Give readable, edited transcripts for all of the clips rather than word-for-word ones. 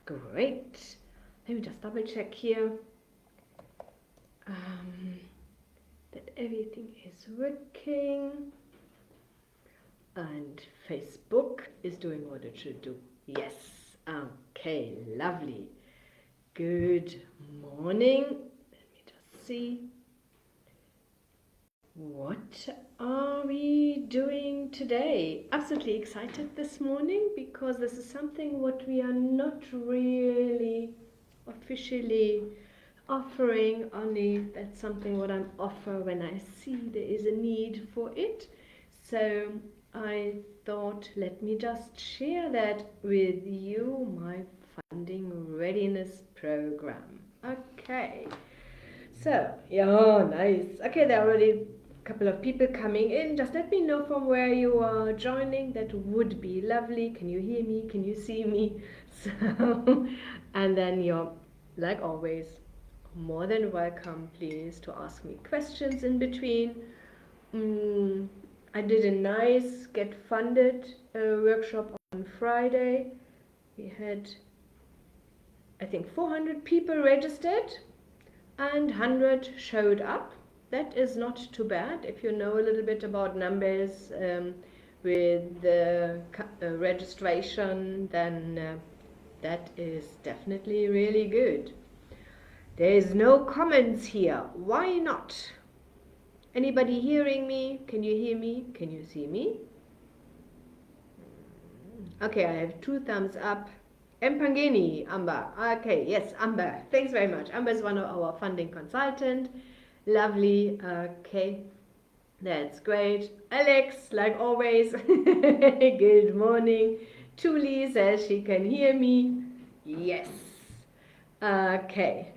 Great. Let me just double check here that everything is working. And Facebook is doing what it should do. Yes. Okay, lovely. Good morning. Let me just see. What are we doing today? Absolutely excited this morning because this is something what we are not really officially offering, only that's something what I'm offer when I see there is a need for it. So I thought, let me just share that with you, my funding readiness program. Okay. So, yeah, nice. Okay, there are already a couple of people coming in. Just let me know from where you are joining. That would be lovely. Can you hear me? Can you see me? So, and then you're, like always, more than welcome, please, to ask me questions in between. I did a nice Get Funded workshop on Friday. We had, I think, 400 people registered and 100 showed up. That is not too bad if you know a little bit about numbers with the registration, then that is definitely really good. There is no comments here. Why not? Anybody hearing me? Can you hear me? Can you see me? Okay, I have 2 thumbs up. Mpangeni, Amber. Okay, yes, Amber. Thanks very much. Amber is one of our funding consultant. Lovely. Okay, that's great. Alex, like always. Good morning. Tuli says she can hear me. Yes. Okay.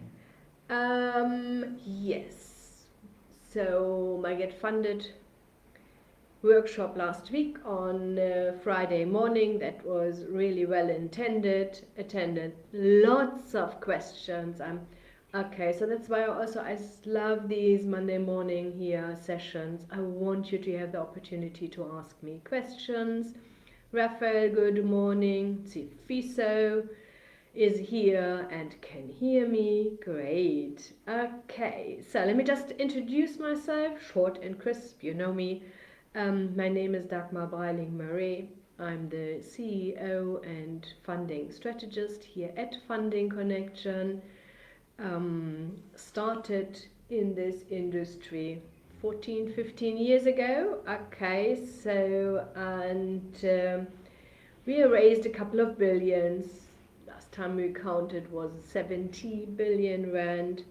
Yes. So my Get Funded workshop last week on Friday morning, that was really well attended lots of questions. Okay, so that's why I love these Monday morning here sessions. I want you to have the opportunity to ask me questions. Raphael, good morning. Cifiso is here and can hear me. Great. Okay, so let me just introduce myself, short and crisp, you know me. My name is Dagmar Breiling-Murray. I'm the CEO and funding strategist here at Funding Connection. Started in this industry 14, 15 years ago. Okay, so, and we raised a couple of billions. Last time we counted was 70 billion rand.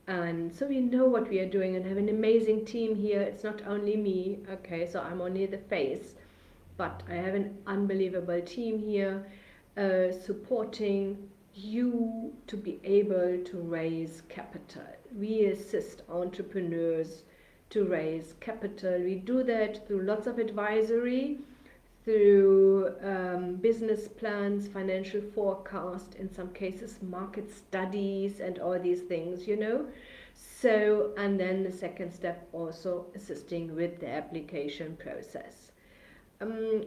And so we know what we are doing and have an amazing team here. It's not only me, okay, so I'm only the face, but I have an unbelievable team here supporting you to be able to raise capital. We assist entrepreneurs to raise capital. We do that through lots of advisory, through business plans, financial forecast, in some cases market studies and all these things, you know. So, and then the second step, also assisting with the application process.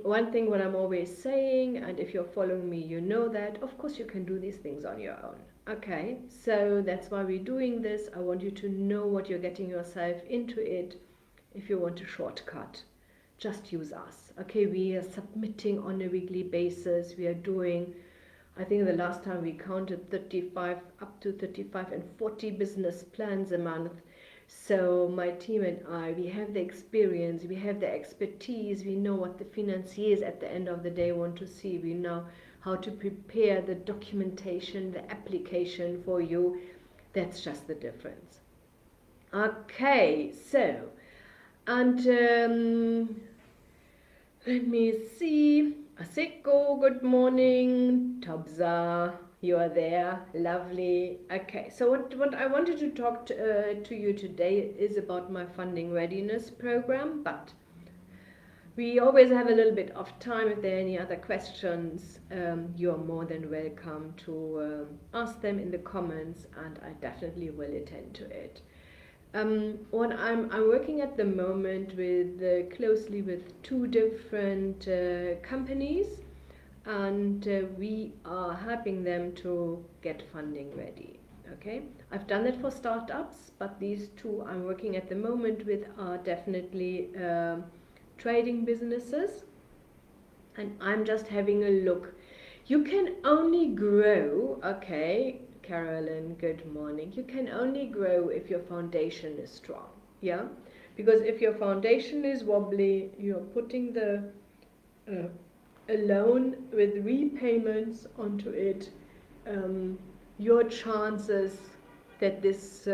One thing what I'm always saying, and if you're following me, you know that, of course you can do these things on your own. Okay, so that's why we're doing this. I want you to know what you're getting yourself into it. If you want a shortcut, just use us. Okay, we are submitting on a weekly basis. We are doing, I think the last time we counted 35, up to 35 and 40 business plans a month. So my team and I, we have the experience, we have the expertise, we know what the financiers at the end of the day want to see. We know how to prepare the documentation, the application for you. That's just the difference. Okay, so, and let me see. Asiko, good morning. Tabza, you are there. Lovely. Okay, so what I wanted to talk to you today is about my funding readiness program, but we always have a little bit of time. If there are any other questions, you're more than welcome to ask them in the comments, and I definitely will attend to it. What I'm working at the moment with closely with 2 different companies, and we are helping them to get funding ready. Okay, I've done it for startups, but these two I'm working at the moment with are definitely trading businesses, and I'm just having a look. You can only grow, okay, Carolyn, good morning. You can only grow if your foundation is strong, yeah? Because if your foundation is wobbly, you're putting the uh, a loan with repayments onto it, um, your chances that this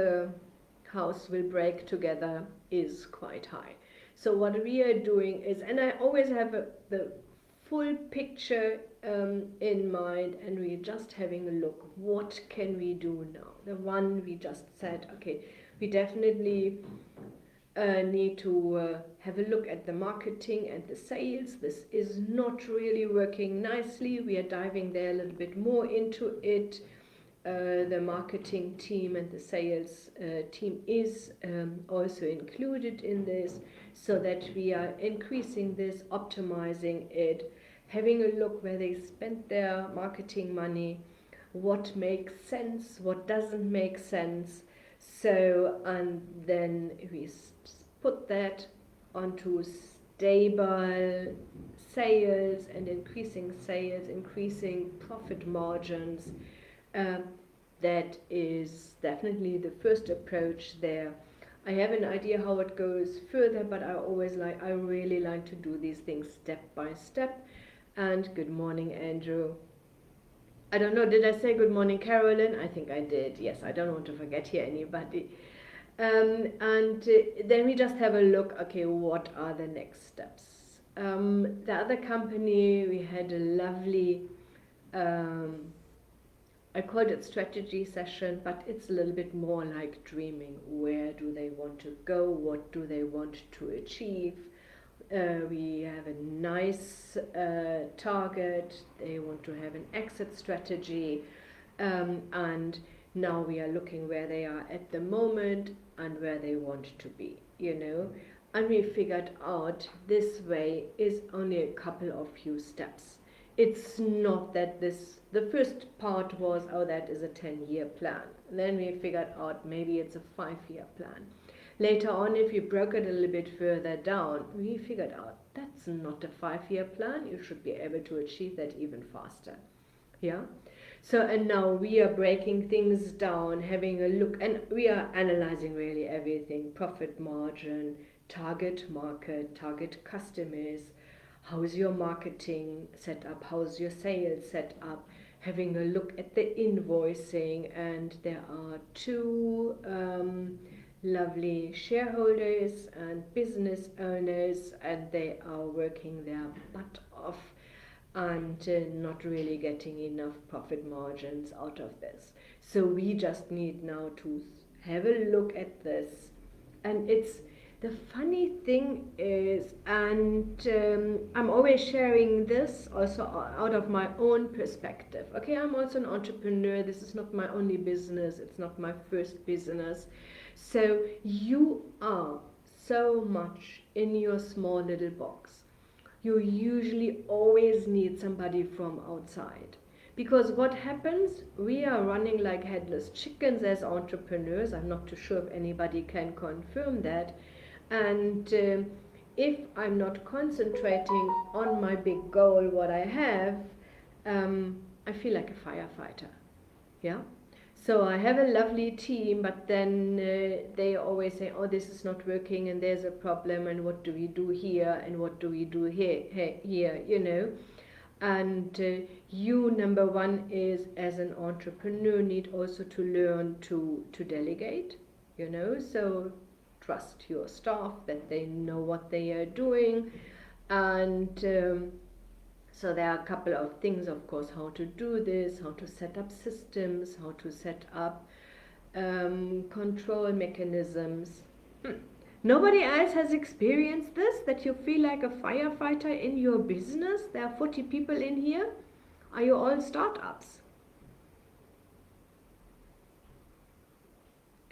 house will break together is quite high. So what we are doing is, and I always have the full picture in mind, and we're just having a look, what can we do now? The one we just said, okay, we definitely need to have a look at the marketing and the sales. This is not really working nicely. We are diving there a little bit more into it. The marketing team and the sales team is also included in this, so that we are increasing this, optimizing it, having a look where they spent their marketing money, what makes sense, what doesn't make sense. So, and then we put that onto stable sales and increasing sales, increasing profit margins. Um, that is definitely the first approach there. I have an idea how it goes further, but I really like to do these things step by step. And good morning, Andrew. I don't know, did I say good morning, Carolyn? I think I did. Yes, I don't want to forget here anybody. And then we just have a look, okay, what are the next steps? The other company, we had a lovely, um, I called it strategy session, but it's a little bit more like dreaming. Where do they want to go? What do they want to achieve? We have a nice target. They want to have an exit strategy, and now we are looking where they are at the moment and where they want to be, you know. And we figured out this way is only a couple of few steps. It's not that the first part was, oh, that is a 10-year plan. Then we figured out maybe it's a 5-year plan. Later on, if you broke it a little bit further down, we figured out that's not a 5-year plan. You should be able to achieve that even faster. Yeah. So, and now we are breaking things down, having a look, and we are analyzing really everything: profit margin, target market, target customers, how's your marketing set up, how's your sales set up, having a look at the invoicing. And there are two lovely shareholders and business owners, and they are working their butt off and not really getting enough profit margins out of this. So we just need now to have a look at this. And it's the funny thing is, and I'm always sharing this also out of my own perspective. Okay, I'm also an entrepreneur. This is not my only business. It's not my first business. So you are so much in your small little box. You usually always need somebody from outside. Because what happens, we are running like headless chickens as entrepreneurs. I'm not too sure if anybody can confirm that. And if I'm not concentrating on my big goal, what I have, I feel like a firefighter. Yeah. So I have a lovely team, but then they always say, oh, this is not working and there's a problem, and what do we do here and what do we do here, you know. And you, number one, is as an entrepreneur need also to learn to delegate, you know. So trust your staff that they know what they are doing. And so there are a couple of things, of course, how to do this, how to set up systems, how to set up control mechanisms. Nobody else has experienced this, that you feel like a firefighter in your business? There are 40 people in here. Are you all startups?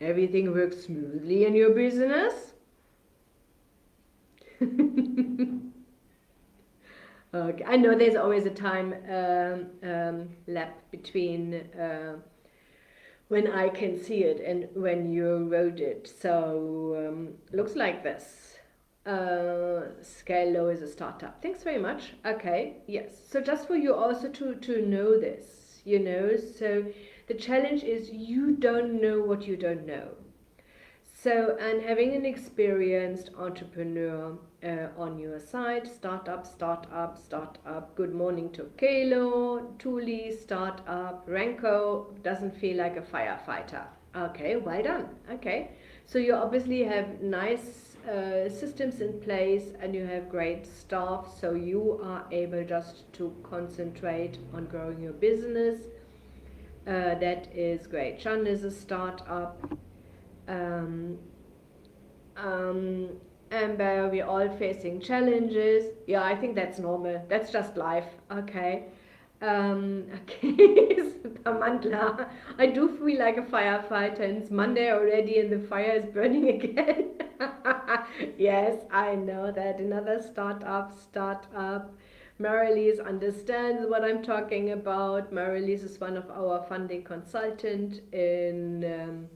Everything works smoothly in your business? Okay. I know there's always a time lap between when I can see it and when you wrote it. So looks like this. Scale low is a startup. Thanks very much. Okay, yes. So just for you also to know this, so the challenge is you don't know what you don't know. So, and having an experienced entrepreneur on your side, startup, good morning to Kalo, Thule, startup, Renko, doesn't feel like a firefighter. Okay, well done. Okay, so you obviously have nice systems in place and you have great staff, so you are able just to concentrate on growing your business. That is great. Chan is a startup. Um, um, Amber, we're all facing challenges. Yeah, I think that's normal. That's just life. Okay. Okay, Samantha, I do feel like a firefighter, and it's Monday already, and the fire is burning again. Yes, I know that. Another startup. Marylise understands what I'm talking about. Marylise is one of our funding consultant in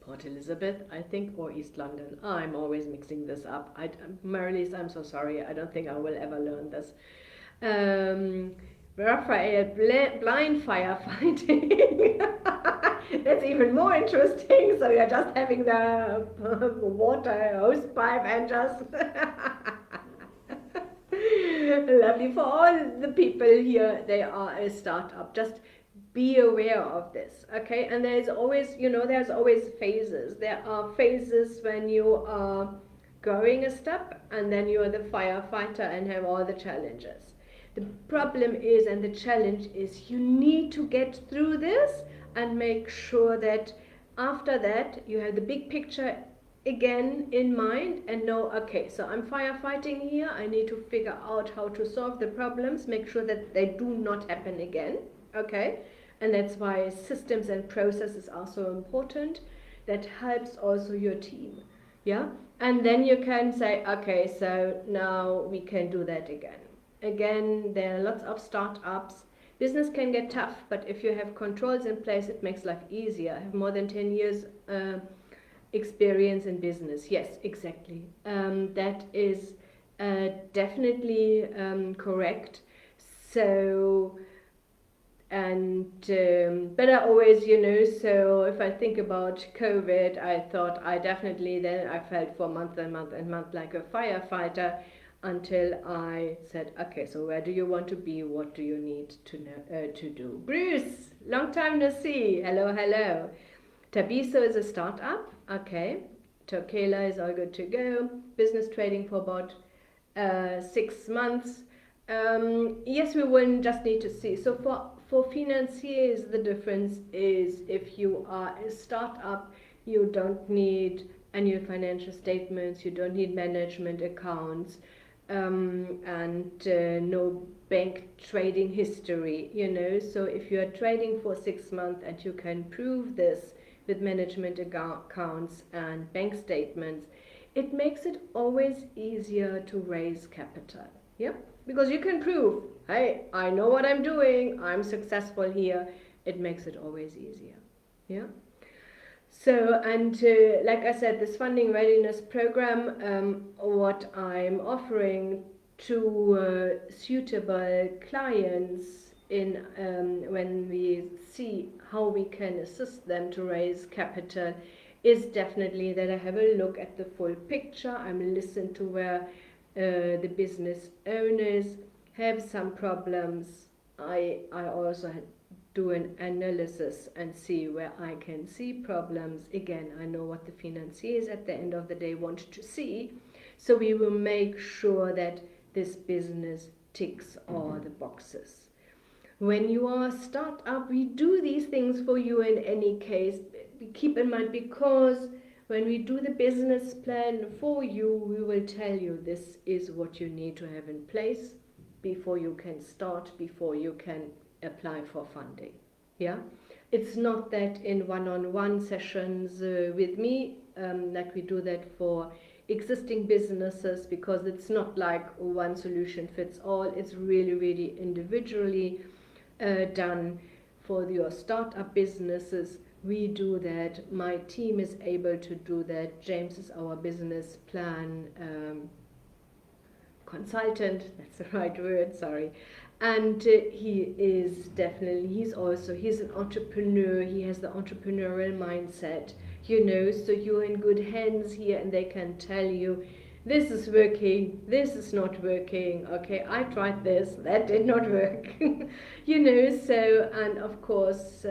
Port Elizabeth, I think, or East London. I'm always mixing this up. Marylise, I'm so sorry. I don't think I will ever learn this. Um, Raphael, blind firefighting. That's even more interesting. So you're just having the water hose pipe and just. Lovely. For all the people here, they are a startup. Just be aware of this, okay? And there's always phases. There are phases when you are growing a step, and then you're the firefighter and have all the challenges. The problem is, and the challenge is, you need to get through this and make sure that after that you have the big picture again in mind and know, okay, so I'm firefighting here. I need to figure out how to solve the problems, make sure that they do not happen again, okay? And that's why systems and processes are so important. That helps also your team, yeah? And then you can say, okay, so now we can do that again. Again, there are lots of startups. Business can get tough, but if you have controls in place, it makes life easier. I have more than 10 years experience in business. Yes, exactly. That is definitely correct. So, and but I always, so if I think about COVID, I thought I felt for month and month and month like a firefighter, until I said, okay, so where do you want to be? What do you need to know, to do? Bruce, long time no see. Hello, hello. Tabiso is a startup. Okay. Tokela is all good to go. Business trading for about 6 months. Yes, we will just need to see. So for financiers, the difference is if you are a startup, you don't need annual financial statements, you don't need management accounts, and no bank trading history, So if you are trading for 6 months and you can prove this with management accounts and bank statements, it makes it always easier to raise capital. Yeah, because you can prove, hey, I know what I'm doing, I'm successful here. It makes it always easier. Yeah. So, and like I said, this funding readiness program, what I'm offering to suitable clients in when we see how we can assist them to raise capital, is definitely that I have a look at the full picture. I'm listen to where the business owners have some problems. I also do an analysis and see where I can see problems. Again, I know what the financiers at the end of the day want to see, so we will make sure that this business ticks all the boxes. When you are a startup, we do these things for you in any case. Keep in mind, because when we do the business plan for you, we will tell you this is what you need to have in place before you can start, before you can apply for funding. Yeah, it's not that in one-on-one sessions with me, like we do that for existing businesses, because it's not like one solution fits all. It's really, really individually done. For your startup businesses, we do that. My team is able to do that. James is our business plan consultant, that's the right word, sorry. And he is definitely, he's an entrepreneur. He has the entrepreneurial mindset, so you're in good hands here, and they can tell you, this is working, this is not working, okay, I tried this, that did not work. So, and of course,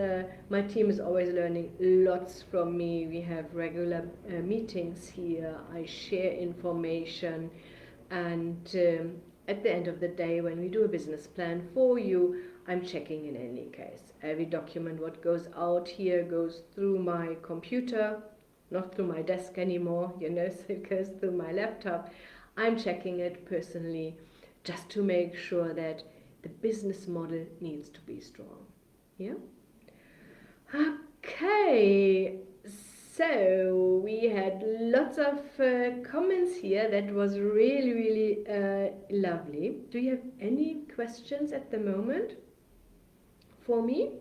my team is always learning lots from me. We have regular meetings here. I share information, and at the end of the day, when we do a business plan for you, I'm checking in any case. Every document what goes out here goes through my computer, not through my desk anymore, so it goes through my laptop. I'm checking it personally just to make sure that the business model needs to be strong. Yeah? Okay. So we had lots of comments here. That was really, really lovely. Do you have any questions at the moment for me?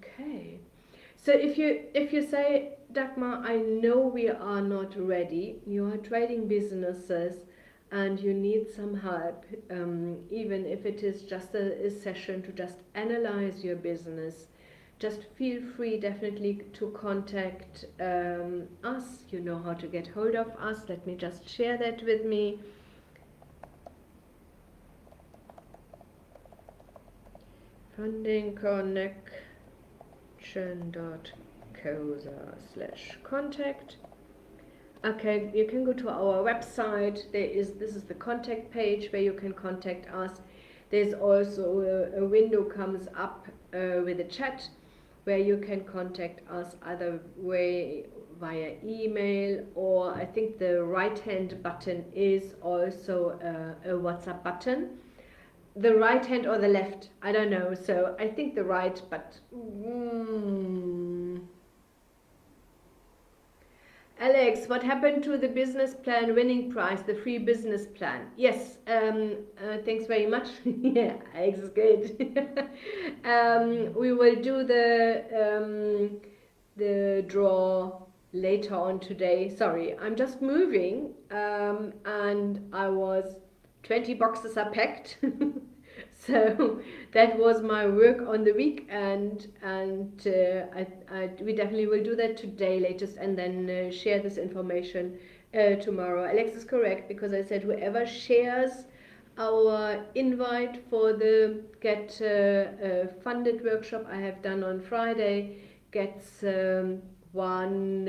Okay. So if you say, Dagmar, I know we are not ready. You are trading businesses, and you need some help, even if it is just a session to just analyze your business, just feel free definitely to contact us. You know how to get hold of us. Let me just share that with me. fundingconnection.coza/contact. Okay, you can go to our website. This is the contact page where you can contact us. There's also a window comes up with a chat where you can contact us either way via email, or I think the right hand button is also a WhatsApp button. The right hand or the left, I don't know. So I think the right, but Alex, what happened to the business plan winning prize, the free business plan? Yes, thanks very much. Yeah, Alex is good. We will do the draw later on today. Sorry, I'm just moving, and 20 boxes are packed. So that was my work on the weekend, and we definitely will do that today latest, and then share this information tomorrow. Alex is correct, because I said whoever shares our invite for the Get Funded workshop I have done on Friday gets one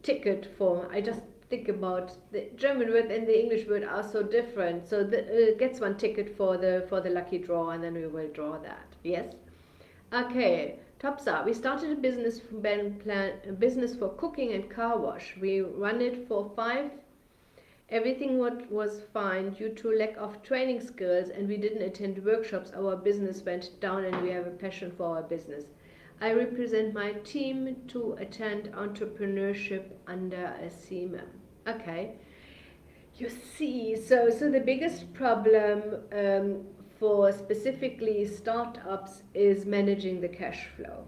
ticket for, I just think about the German word and the English word are so different. So gets one ticket for the lucky draw, and then we will draw that. Yes. Okay. Topsa, we started a business business for cooking and car wash. We run it for 5. Everything was fine due to lack of training skills, and we didn't attend workshops. Our business went down, and we have a passion for our business. I represent my team to attend entrepreneurship under a CMA. Okay. You see, so the biggest problem for specifically startups is managing the cash flow.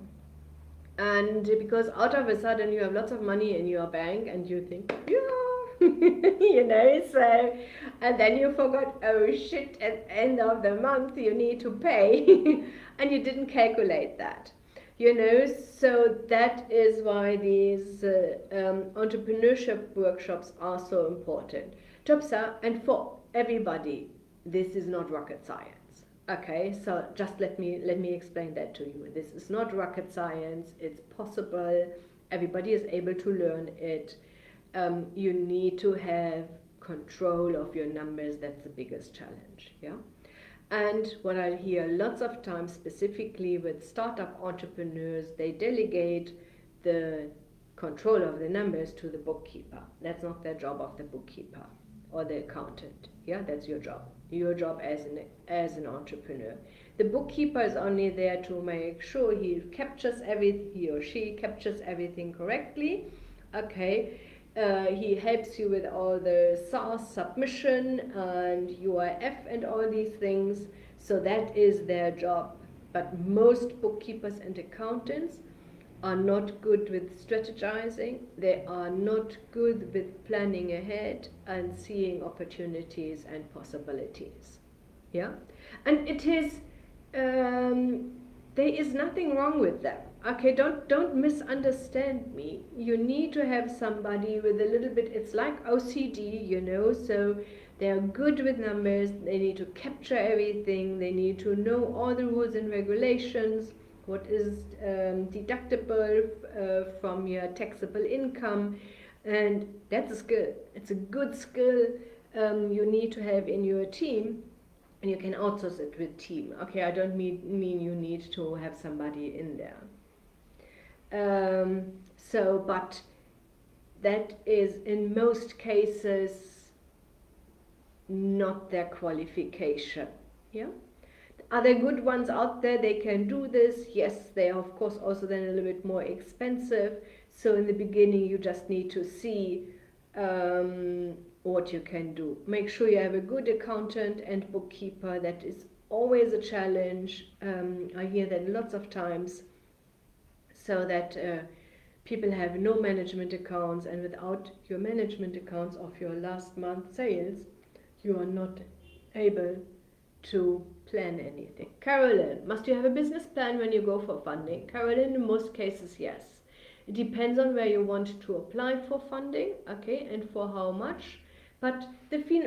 And because out of a sudden you have lots of money in your bank, and you think, yeah, so, and then you forgot, oh shit, at the end of the month you need to pay, and you didn't calculate that. So that is why these entrepreneurship workshops are so important. Topsa, and for everybody, this is not rocket science. Okay, so just let me explain that to you. This is not rocket science. It's possible. Everybody is able to learn it. You need to have control of your numbers. That's the biggest challenge. Yeah. And what I hear lots of times, specifically with startup entrepreneurs, they delegate the control of the numbers to the bookkeeper. That's not the job of the bookkeeper or the accountant. Yeah, that's your job. Your job as an entrepreneur. The bookkeeper is only there to make sure he or she captures everything correctly. Okay, he helps you with all the SARS submission and UIF and all these things. So that is their job. But most bookkeepers and accountants are not good with strategizing. They are not good with planning ahead and seeing opportunities and possibilities. Yeah, and it is there is nothing wrong with them. Okay, don't misunderstand me. You need to have somebody with a little bit. It's like OCD, you know. So they are good with numbers. They need to capture everything. They need to know all the rules and regulations. What is deductible from your taxable income, and that's a skill. It's a good skill you need to have in your team. And you can outsource it with team. Okay, I don't mean you need to have somebody in there. But that is in most cases not their qualification. Yeah. Are there good ones out there? They can do this. Yes, they are of course also then a little bit more expensive. So in the beginning you just need to see what you can do. Make sure you have a good accountant and bookkeeper. That is always a challenge. I hear that lots of times. So that people have no management accounts, and without your management accounts of your last month sales, you are not able to plan anything. Carolyn, must you have a business plan when you go for funding? Carolyn, in most cases, yes. It depends on where you want to apply for funding, okay, and for how much. But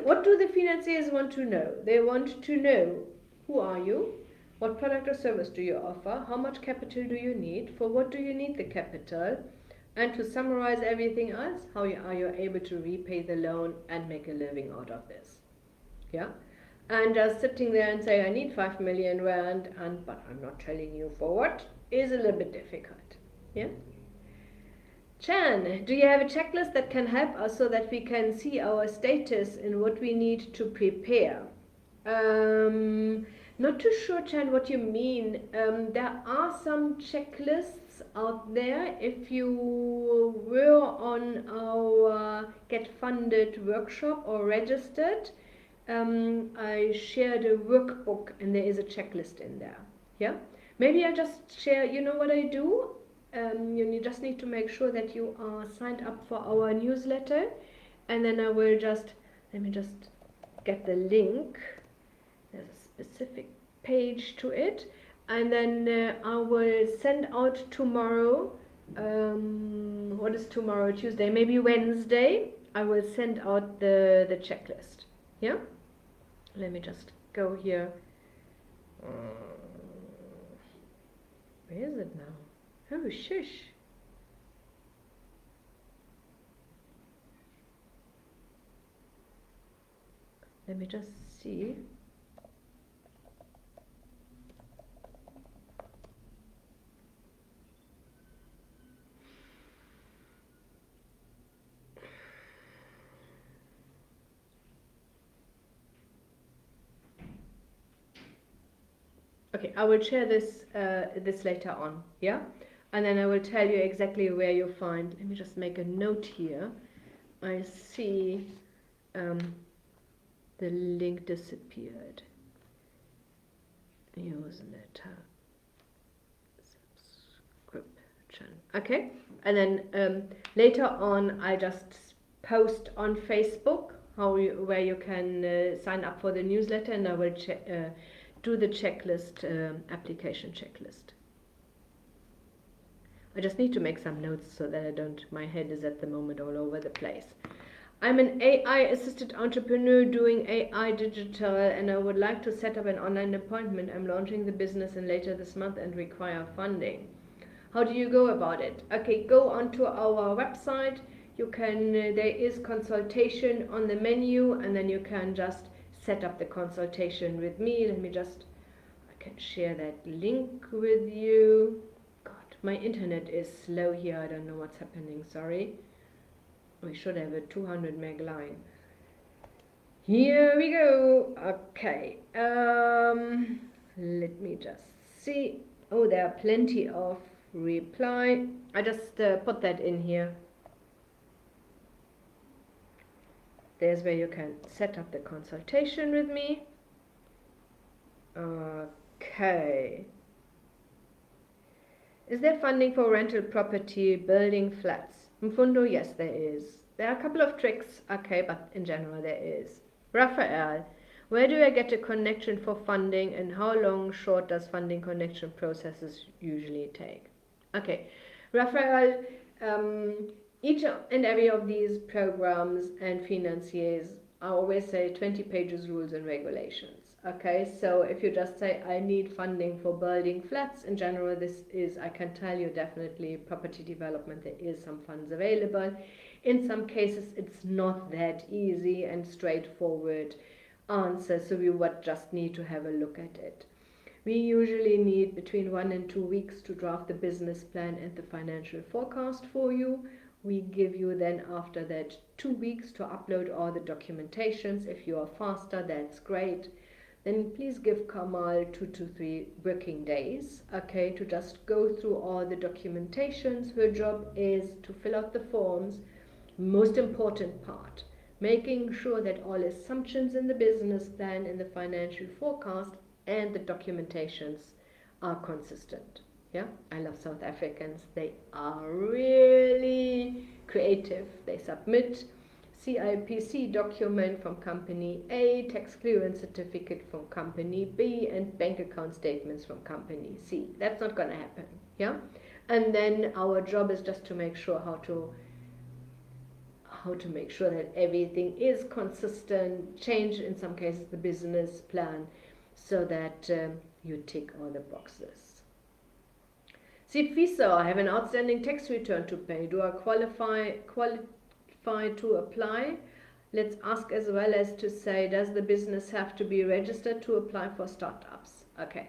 what do the financiers want to know? They want to know, who are you? What product or service do you offer? How much capital do you need? For what do you need the capital? And to summarize everything else, how are you able to repay the loan and make a living out of this? Yeah? And just sitting there and say, I need 5 million rand, but I'm not telling you for what, is a little bit difficult. Yeah? Chan, do you have a checklist that can help us so that we can see our status in what we need to prepare? Not too sure, Chan, what you mean. There are some checklists out there. If you were on our Get Funded workshop or registered, I shared a workbook and there is a checklist in there. Yeah, maybe I just share, you know what I do? You just need to make sure that you are signed up for our newsletter, and then I will let me just get the link. There's a specific page to it, and then I will send out tomorrow, what is tomorrow, Tuesday, maybe Wednesday, I will send out the checklist. Yeah, let me just go here. Where is it now? Oh, shush. Let me just see. Okay, I will share this later on, yeah? And then I will tell you exactly where you find. Let me just make a note here. I see the link disappeared. Newsletter subscription. Okay, and then later on I just post on Facebook where you can sign up for the newsletter, and I will do the checklist, application checklist. I just need to make some notes so that my head is at the moment all over the place. I'm an AI assisted entrepreneur doing AI digital, and I would like to set up an online appointment. I'm launching the business later this month and require funding. How do you go about it? Okay, go onto our website. You can, there is consultation on the menu, and then you can just set up the consultation with me. I can share that link with you. God, my internet is slow here. I don't know what's happening, sorry. We should have a 200 meg line. Here we go. Okay. Let me just see. Oh, there are plenty of reply. I just put that in here. There's where you can set up the consultation with me. Okay. Is there funding for rental property, building flats? Mfundo, yes, there is. There are a couple of tricks, okay, but in general there is. Raphael, where do I get a connection for funding, and how long, short does funding connection processes usually take? Okay, Raphael, each and every of these programs and financiers, I always say 20 pages rules and regulations. Okay, so if you just say I need funding for building flats, in general this is, I can tell you definitely property development, there is some funds available. In some cases it's not that easy and straightforward answer, so we would just need to have a look at it. We usually need between 1 and 2 weeks to draft the business plan and the financial forecast for you. We give you then after that 2 weeks to upload all the documentations. If you are faster, that's great. Then please give Kamal 2 to 3 working days, okay, to just go through all the documentations. Her job is to fill out the forms. Most important part, making sure that all assumptions in the business plan and the financial forecast and the documentations are consistent. Yeah, I love South Africans. They are really creative. They submit CIPC document from company A, tax clearance certificate from company B, and bank account statements from company C. That's not going to happen. Yeah, and then our job is just to make sure how to make sure that everything is consistent, change in some cases the business plan so that you tick all the boxes. Sifiso, I have an outstanding tax return to pay. Do I qualify to apply? Let's ask as well as to say, does the business have to be registered to apply for startups? Okay.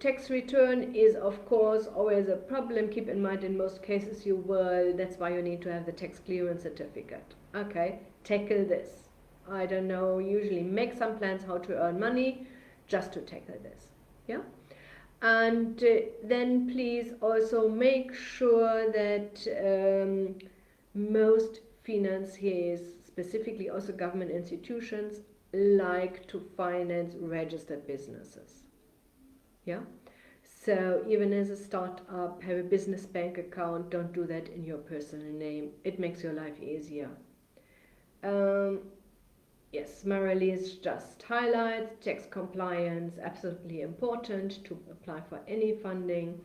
Tax return is of course always a problem. Keep in mind in most cases you will, that's why you need to have the tax clearance certificate. Okay, tackle this. I don't know, usually make some plans how to earn money just to tackle this. Yeah, and then please also make sure that most financiers, specifically also government institutions, like to finance registered businesses. Yeah, so even as a startup, have a business bank account. Don't do that in your personal name. It makes your life easier. Yes, Marilee's just highlights tax compliance, absolutely important to apply for any funding.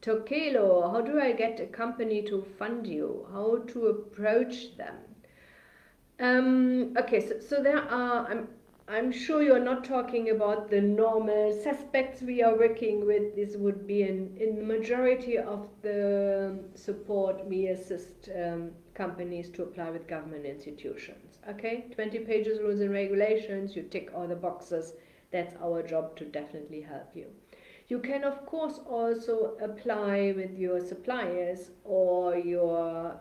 Tokelo, how do I get a company to fund you? How to approach them? Okay, so there are, I'm sure you're not talking about the normal suspects we are working with. This would be in the majority of the support we assist companies to apply with government institutions. Okay, 20 pages rules and regulations, you tick all the boxes. That's our job to definitely help you. You can of course also apply with your suppliers or your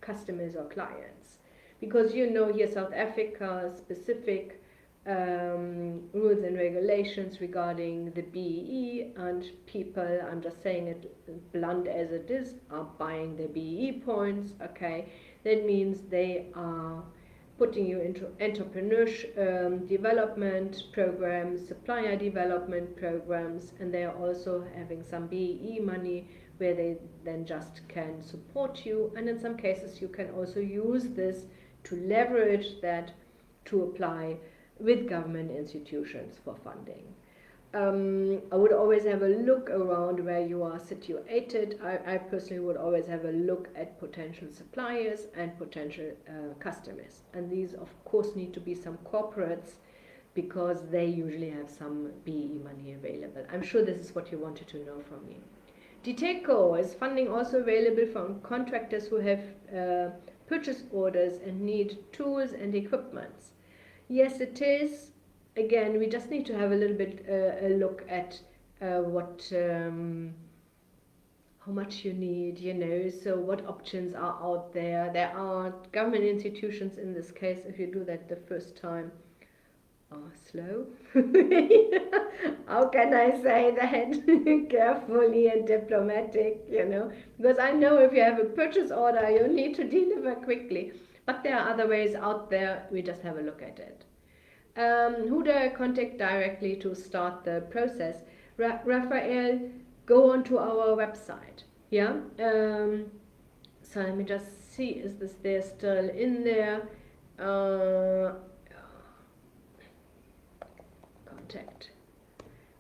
customers or clients, because you know here South Africa specific rules and regulations regarding the BEE, and people, I'm just saying it blunt as it is, are buying the BEE points. Okay, that means they are putting you into entrepreneurship development programs, supplier development programs, and they are also having some BEE money where they then just can support you, and in some cases you can also use this to leverage that to apply with government institutions for funding. I would always have a look around where you are situated. I personally would always have a look at potential suppliers and potential customers, and these of course need to be some corporates because they usually have some BE money available. I'm sure this is what you wanted to know from me. Diteco, is funding also available from contractors who have purchase orders and need tools and equipments? Yes, it is. Again, we just need to have a little bit a look at how much you need, so what options are out there. There are government institutions in this case. If you do that the first time, are slow. How can I say that carefully and diplomatic, because I know if you have a purchase order, you need to deliver quickly. But there are other ways out there, we just have a look at it. Who do I contact directly to start the process? Raphael, go onto our website. Yeah. So let me just see, is this there still in there? Contact.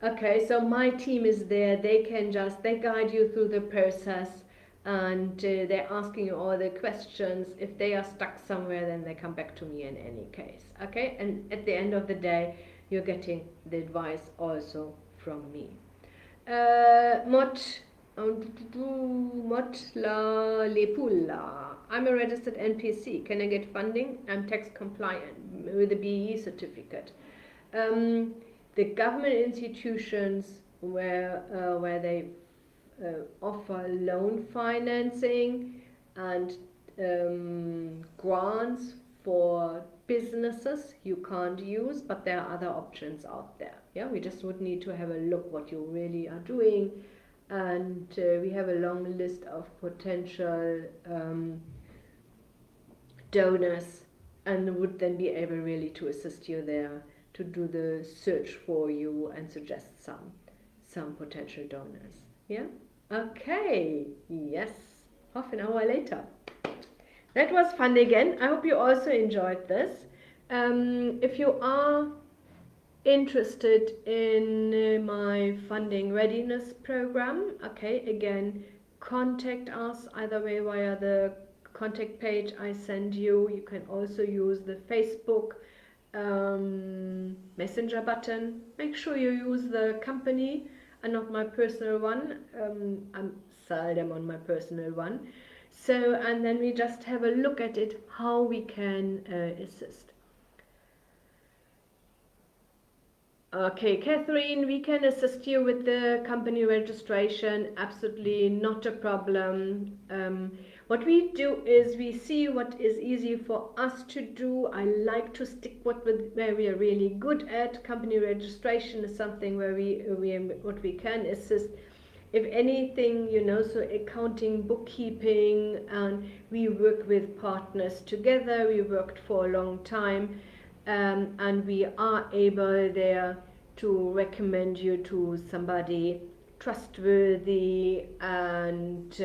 Okay, so my team is there. They guide you through the process, and they're asking you all the questions. If they are stuck somewhere, then they come back to me in any case. Okay, and at the end of the day, you're getting the advice also from me. Motla Lepula. I'm a registered NPC. Can I get funding? I'm tax compliant with a BE certificate. The government institutions where they offer loan financing and grants for businesses you can't use, but there are other options out there. Yeah, we just would need to have a look what you really are doing, and we have a long list of potential donors, and would then be able really to assist you there, to do the search for you and suggest some potential donors. Yeah. Okay. Yes. Half an hour later. That was fun again. I hope you also enjoyed this. If you are interested in my funding readiness program, okay, again, contact us either way via the contact page I send you. You can also use the Facebook messenger button. Make sure you use the company and not my personal one. I'm seldom on my personal one. So, and then we just have a look at it, how we can assist. Okay, Catherine, we can assist you with the company registration. Absolutely not a problem. What we do is we see what is easy for us to do. I like to stick where we are really good at. Company registration is something where what we can assist. If anything, so accounting, bookkeeping, and we work with partners together. We worked for a long time. And we are able there to recommend you to somebody trustworthy and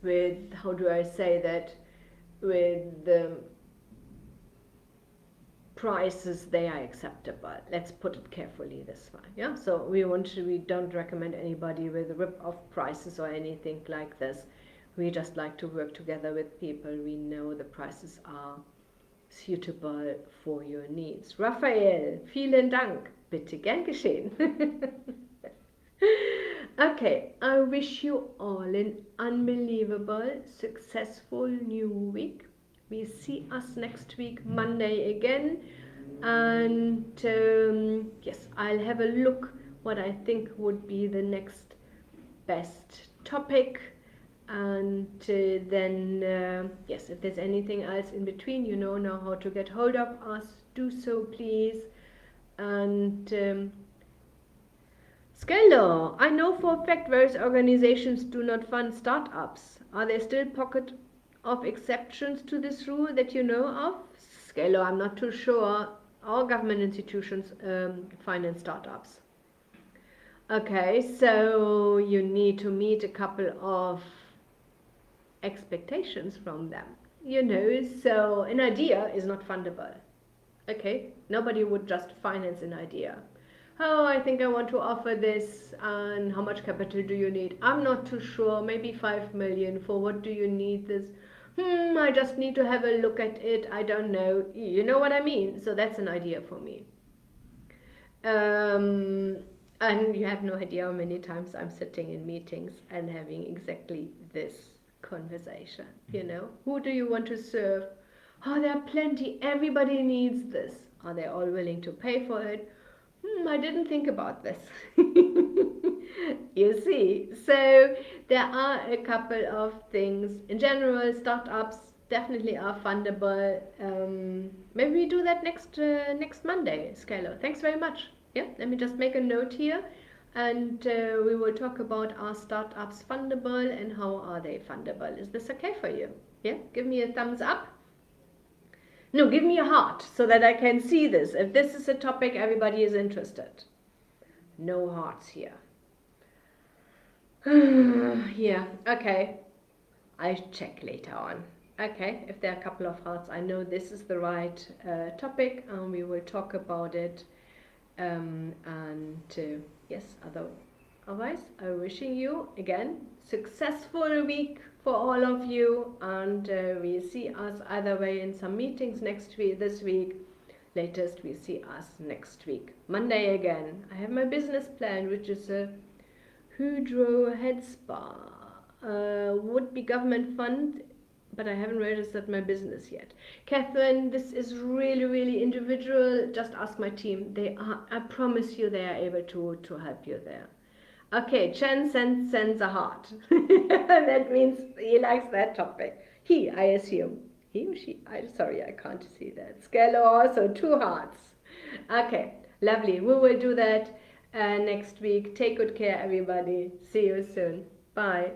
with, how do I say that, with the prices they are acceptable. Let's put it carefully this way. Yeah, so we don't recommend anybody with rip-off prices or anything like this. We just like to work together with people we know the prices are suitable for your needs. Raphael, vielen Dank. Bitte gern geschehen. Okay, I wish you all an unbelievable, successful new week. We see us next week, Monday again. And yes, I'll have a look what I think would be the next best topic. And then yes, if there's anything else in between, now how to get hold of us, do so please. And Skello, I know for a fact various organizations do not fund startups. Are there still pockets of exceptions to this rule that you know of? Skello, I'm not too sure. All government institutions finance startups. Okay, so you need to meet a couple of expectations from them, so an idea is not fundable. Okay, nobody would just finance an idea. Oh, I think I want to offer this, and how much capital do you need? I'm not too sure, maybe 5 million. For what do you need this? I just need to have a look at it, I don't know. You know what I mean? So that's an idea for me. And you have no idea how many times I'm sitting in meetings and having exactly this conversation. Who do you want to serve? Oh, there are plenty, everybody needs this. Are they all willing to pay for it? I didn't think about this. You see, so there are a couple of things. In general, startups definitely are fundable. Maybe we do that next Monday, Skylar. Thanks very much. Yeah, let me just make a note here, and we will talk about our startups fundable and how are they fundable. Is this okay for you? Yeah, give me a thumbs up. No, give me a heart so that I can see this. If this is a topic everybody is interested. No hearts here. Yeah, okay. I check later on. Okay, if there are a couple of hearts, I know this is the right topic, and we will talk about it. Yes, otherwise, I'm wishing you again successful week for all of you, and we see us either way in some meetings next week, this week. Latest, we see us next week, Monday again. I have my business plan, which is a Hydro Head Spa. Would be government fund, but I haven't registered my business yet. Catherine, this is really, really individual. Just ask my team. They are, I promise you, they are able to help you there. Okay, Chen sends a heart. That means he likes that topic. He, I assume. He or she? I'm sorry, I can't see that. Scale also 2 hearts. Okay, lovely. We will do that next week. Take good care, everybody. See you soon. Bye.